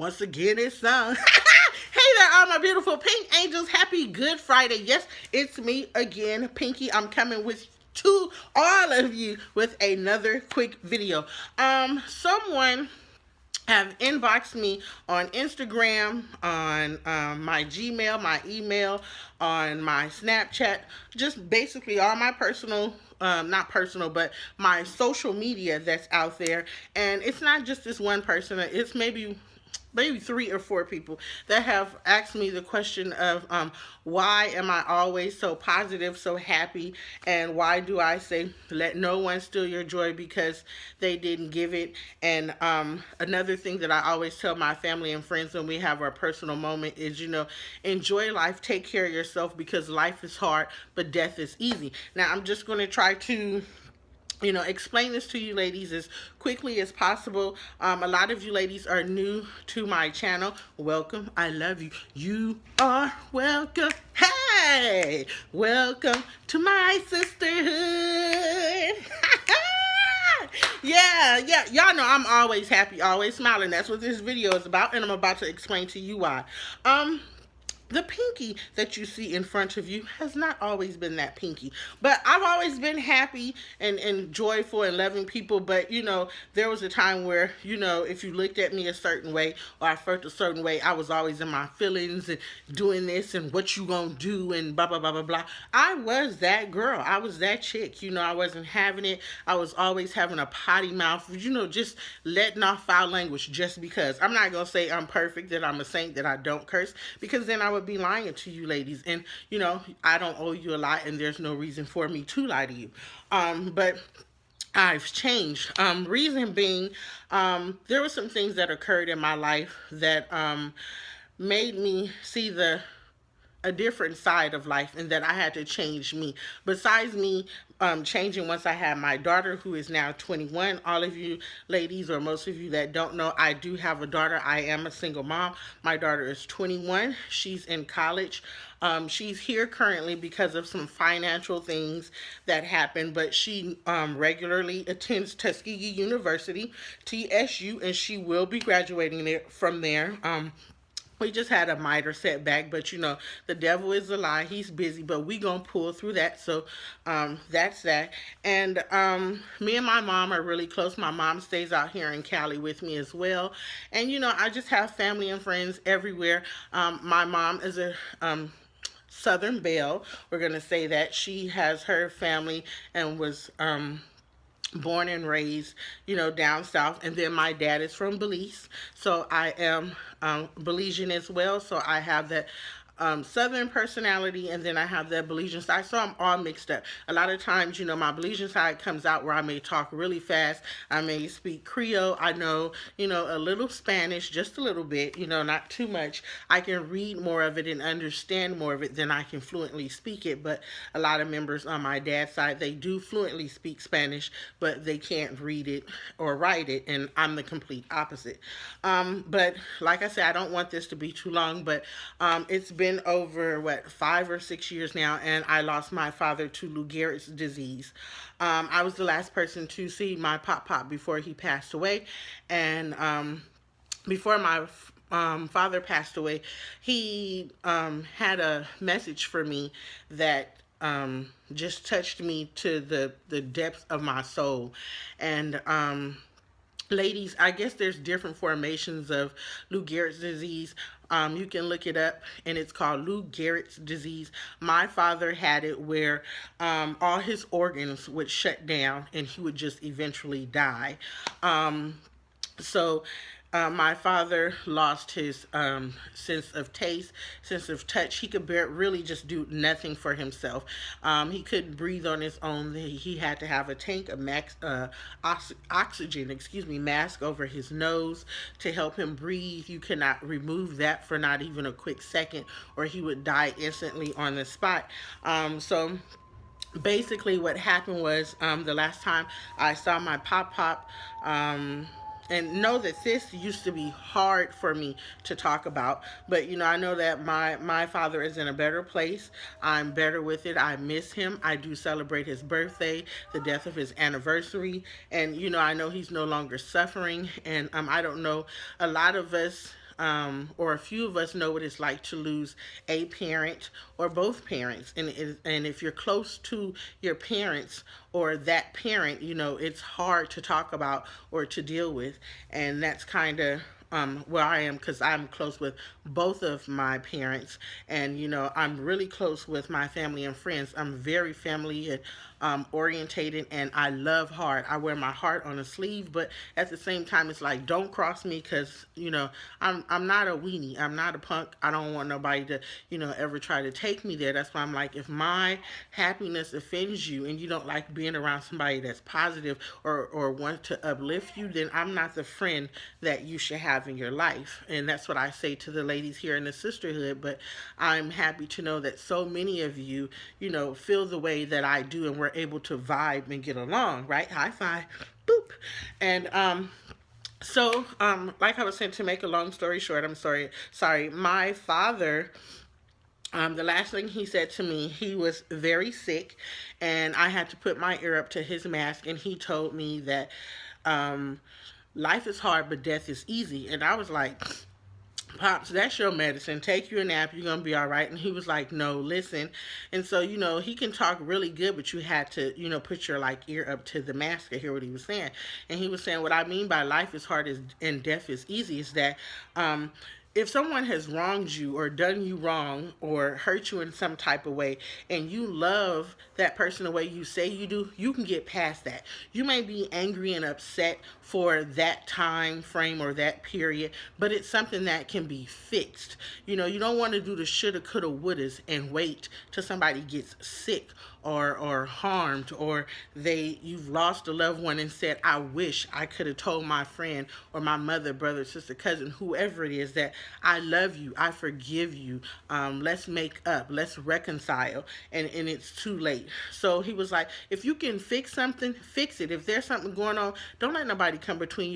Once again, it's hey there, all my beautiful pink angels. Happy Good Friday. Yes, it's me again, Pinky. I'm coming with to all of you with another quick video. Someone have inboxed me on Instagram, on my Gmail, my email, on my Snapchat, just basically all my personal, not personal, but my social media that's out there. And it's not just this one person, it's maybe 3 or 4 people that have asked me the question of why am I always so positive, so happy, and why do I say let no one steal your joy because they didn't give it. And another thing that I always tell my family and friends when we have our personal moment is, enjoy life, take care of yourself, because life is hard but death is easy. Now I'm just going to try to explain this to you ladies as quickly as possible. A lot of you ladies are new to my channel. Welcome. I love you. You are welcome. Hey, welcome to my sisterhood. Yeah. Y'all know I'm always happy, always smiling. That's what this video is about, and I'm about to explain to you why. The Pinky that you see in front of you has not always been that Pinky. But I've always been happy and joyful and loving people. But, there was a time where, if you looked at me a certain way or I felt a certain way, I was always in my feelings and doing this and what you gonna do and blah, blah, blah, blah, blah. I was that girl. I was that chick. I wasn't having it. I was always having a potty mouth, just letting off foul language just because. I'm not going to say I'm perfect, that I'm a saint, that I don't curse, because then I would be lying to you ladies. And, I don't owe you a lot, and there's no reason for me to lie to you. But I've changed. Reason being, there were some things that occurred in my life that made me see a different side of life, and that I had to change me. Besides me changing once I had my daughter, who is now 21. All of you ladies, or most of you that don't know, I do have a daughter. I am a single mom. My daughter is 21. She's in college. She's here currently because of some financial things that happened, but she regularly attends Tuskegee University, TSU, and she will be graduating from there. We just had a minor setback, but the devil is a lie. He's busy, but we gonna pull through that. So that's that. And me and my mom are really close. My mom stays out here in Cali with me as well. And I just have family and friends everywhere. My mom is a Southern Belle. We're gonna say that. She has her family and was born and raised, down south. And then my dad is from Belize, so I am Belizean as well. So I have that Southern personality, and then I have that Belizean side, so I'm all mixed up. A lot of times, my Belizean side comes out where I may talk really fast. I may speak Creole. I know, a little Spanish, just a little bit, not too much. I can read more of it and understand more of it than I can fluently speak it. But a lot of members on my dad's side, they do fluently speak Spanish, but they can't read it or write it, and I'm the complete opposite. But like I said, I don't want this to be too long, but it's been over 5 or 6 years now, and I lost my father to Lou Gehrig's disease. I was the last person to see my pop before he passed away, and before my father passed away, he had a message for me that just touched me to the depths of my soul. And ladies, I guess there's different formations of Lou Gehrig's disease. You can look it up, and it's called Lou Gehrig's disease. My father had it where all his organs would shut down, and he would just eventually die. So my father lost his sense of taste, sense of touch. He could really just do nothing for himself. He couldn't breathe on his own. He had to have a tank of oxygen, mask over his nose to help him breathe. You cannot remove that for not even a quick second, or he would die instantly on the spot. So basically what happened was, the last time I saw my pop, and know that this used to be hard for me to talk about, but I know that my father is in a better place. I'm better with it. I miss him. I do celebrate his birthday, the death of his anniversary, and I know he's no longer suffering. And I don't know, a lot of us or a few of us know what it's like to lose a parent or both parents. And if you're close to your parents or that parent, it's hard to talk about or to deal with. And that's kind of where I am, because I'm close with both of my parents, and I'm really close with my family and friends. I'm very family and orientated, and I love hard. I wear my heart on a sleeve, but at the same time, it's like, don't cross me, because I'm not a weenie. I'm not a punk. I don't want nobody to ever try to take me there. That's why I'm like, if my happiness offends you and you don't like being around somebody that's positive or want to uplift you, then I'm not the friend that you should have in your life. And that's what I say to the ladies here in the sisterhood. But I'm happy to know that so many of you, feel the way that I do, and we're able to vibe and get along, right? High five, boop. And like I was saying, to make a long story short, I'm sorry, my father, the last thing he said to me, he was very sick, and I had to put my ear up to his mask, and he told me that life is hard, but death is easy. And I was like, Pops, that's your medicine. Take your nap. You're going to be all right. And he was like, no, listen. And so, he can talk really good, but you had to, put your ear up to the mask to hear what he was saying. And he was saying, what I mean by life is hard and death is easy is that, if someone has wronged you or done you wrong or hurt you in some type of way, and you love that person the way you say you do, you can get past that. You may be angry and upset for that time frame or that period, but it's something that can be fixed. You don't want to do the shoulda, coulda, wouldas and wait till somebody gets sick or harmed, or you've lost a loved one and said, I wish I could have told my friend or my mother, brother, sister, cousin, whoever it is, that I love you, I forgive you, let's make up, let's reconcile, and it's too late. So he was like, if you can fix something, fix it. If there's something going on, don't let nobody come between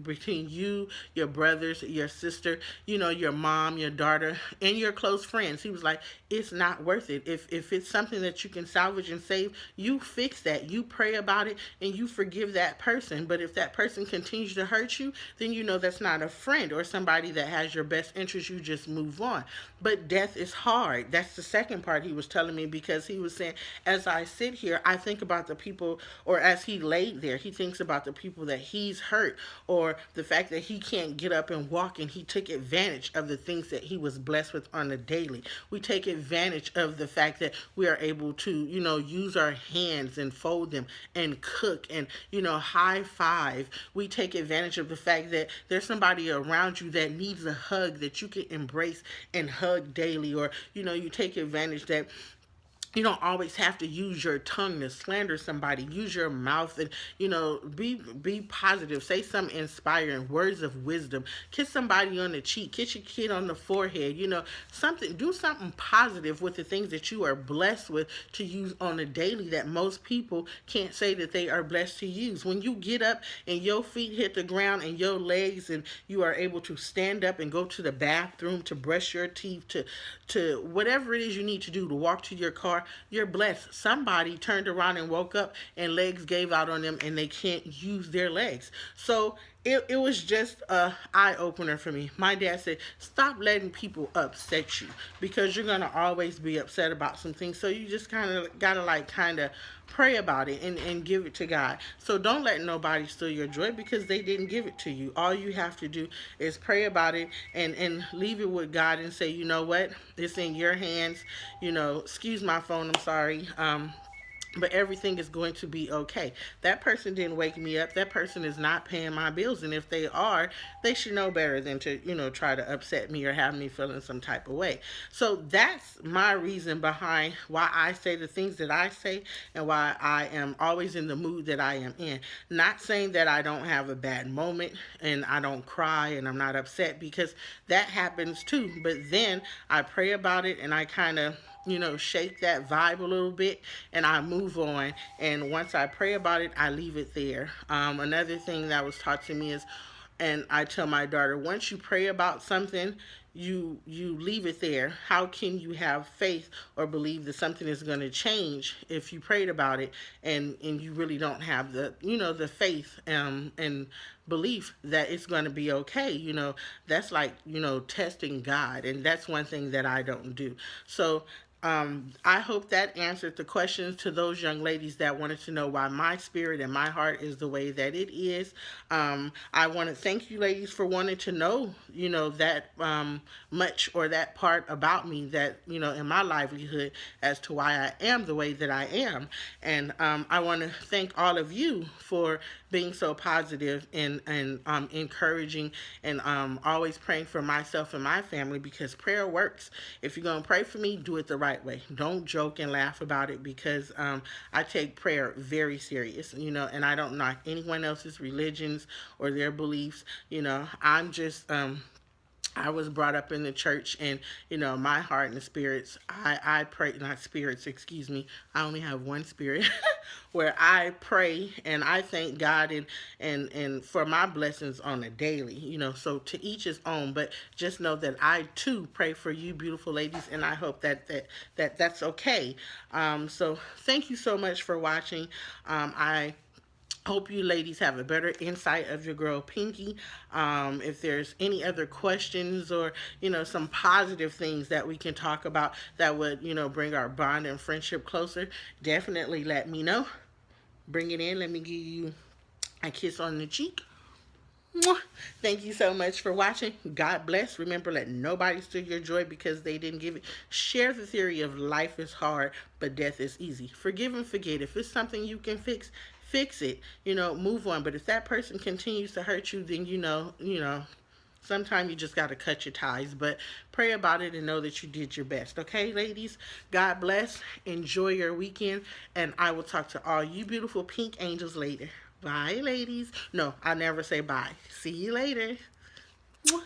between you, your brothers, your sister, your mom, your daughter, and your close friends. He was like, it's not worth it. If it's something that you can salvage and save, you fix that. You pray about it and you forgive that person. But if that person continues to hurt you, then that's not a friend or somebody that has your best interest. You just move on. But death is hard. That's the second part he was telling me, because he was saying, as I sit here, I think about the people, or as he laid there, he thinks about the people that he's hurt, or the fact that he can't get up and walk, and he took advantage of the things that he was blessed with on a daily. We take advantage of the fact that we are able to, use our hands and fold them and cook and, high five. We take advantage of the fact that there's somebody around you that needs a hug that you can embrace and hug daily. Or, you take advantage that you don't always have to use your tongue to slander somebody. Use your mouth and, be positive. Say some inspiring words of wisdom. Kiss somebody on the cheek. Kiss your kid on the forehead. Do something positive with the things that you are blessed with to use on a daily that most people can't say that they are blessed to use. When you get up and your feet hit the ground and your legs, and you are able to stand up and go to the bathroom, to brush your teeth, to whatever it is you need to do, to walk to your car, you're blessed. Somebody turned around and woke up and legs gave out on them and they can't use their legs. So it was just a eye-opener for me. My dad said, stop letting people upset you, because you're going to always be upset about some things. So you just kind of got to pray about it and give it to God. So don't let nobody steal your joy, because they didn't give it to you. All you have to do is pray about it and leave it with God and say, you know what? It's in your hands. Excuse my phone. I'm sorry. But everything is going to be okay. That person didn't wake me up. That person is not paying my bills. And if they are, they should know better than to, try to upset me or have me feel in some type of way. So that's my reason behind why I say the things that I say, and why I am always in the mood that I am in. Not saying that I don't have a bad moment and I don't cry and I'm not upset, because that happens too. But then I pray about it and I kind of shake that vibe a little bit, and I move on. And once I pray about it, I leave it there. Another thing that was taught to me is, And I tell my daughter, once you pray about something, you leave it there. How can you have faith or believe that something is going to change if you prayed about it and you really don't have the the faith and belief that it's going to be okay? That's like testing God, and that's one thing that I don't do. So I hope that answered the questions to those young ladies that wanted to know why my spirit and my heart is the way that it is. I want to thank you ladies for wanting to know, that much or that part about me that, in my livelihood as to why I am the way that I am. And I want to thank all of you for being so positive and encouraging and always praying for myself and my family, because prayer works. If you're going to pray for me, do it the right way. Don't joke and laugh about it, because I take prayer very serious, and I don't knock anyone else's religions or their beliefs. I'm just I was brought up in the church, and my heart and spirits. I pray, not spirits, excuse me. I only have one spirit, where I pray and I thank God and for my blessings on a daily. So to each his own. But just know that I too pray for you, beautiful ladies, and I hope that's okay. So thank you so much for watching. I hope you ladies have a better insight of your girl Pinkee. If there's any other questions or some positive things that we can talk about that would bring our bond and friendship closer, definitely let me know. Bring it in. Let me give you a kiss on the cheek. Mwah. Thank you so much for watching. God bless. Remember, let nobody steal your joy because they didn't give it. Share the theory of life is hard, but death is easy. Forgive and forget. If it's something you can fix, fix it. Move on. But if that person continues to hurt you, then sometimes you just got to cut your ties. But pray about it and know that you did your best. Okay, ladies? God bless. Enjoy your weekend. And I will talk to all you beautiful pink angels later. Bye, ladies. No, I never say bye. See you later. Mwah.